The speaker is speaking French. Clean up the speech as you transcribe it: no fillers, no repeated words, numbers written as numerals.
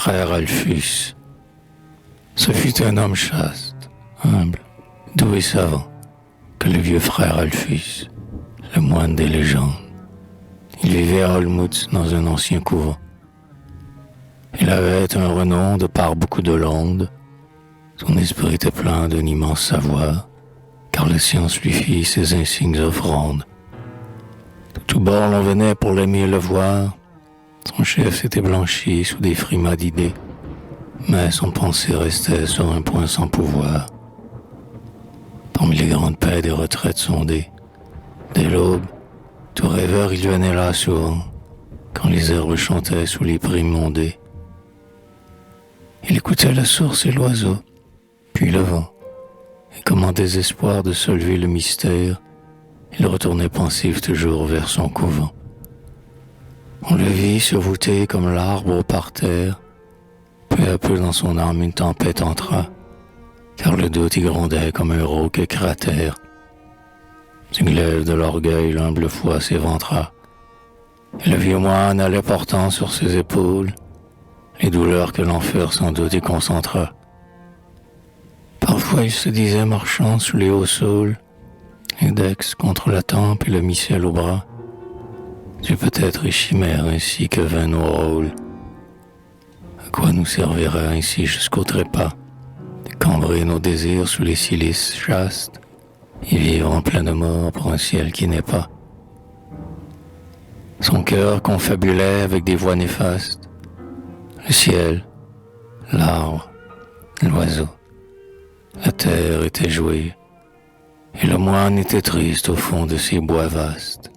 frère Alphus. Ce fut un homme chaste, humble, doux et savant, que le vieux frère Alphus, le moine des légendes. Il vivait à Olmutz dans un ancien couvent. Il avait un renom de par beaucoup de l'onde. Son esprit était plein d'un immense savoir, car la science lui fit ses insignes offrandes. De tous bords l'on venait pour l'aimer et le voir. Son chef s'était blanchi sous des frimas d'idées, mais son pensée restait sur un point sans pouvoir. Parmi les grandes paix des retraites sondées, dès l'aube, tout rêveur il venait là souvent, quand les herbes chantaient sous les primes mondées. Il écoutait la source et l'oiseau, puis le vent, et comme en désespoir de soulever le mystère, il retournait pensif toujours vers son couvent. On le vit se voûter comme l'arbre par terre. Peu à peu dans son âme une tempête entra, car le doute y grondait comme un rauque cratère. Du glaive de l'orgueil l'humble foi s'éventra, et le vieux moine allait portant sur ses épaules les douleurs que l'enfer sans doute y concentra. Parfois il se disait marchant sous les hauts saules, l'index contre la tempe et le missel au bras. Dieu peut-être est chimère ainsi que vain nos rôles. À quoi nous servira ainsi jusqu'au trépas de cambrer nos désirs sous les cilices chastes et vivre en pleine mort pour un ciel qui n'est pas. Son cœur confabulait avec des voix néfastes. Le ciel, l'arbre, l'oiseau, la terre étaient joués, et le moine était triste au fond de ces bois vastes.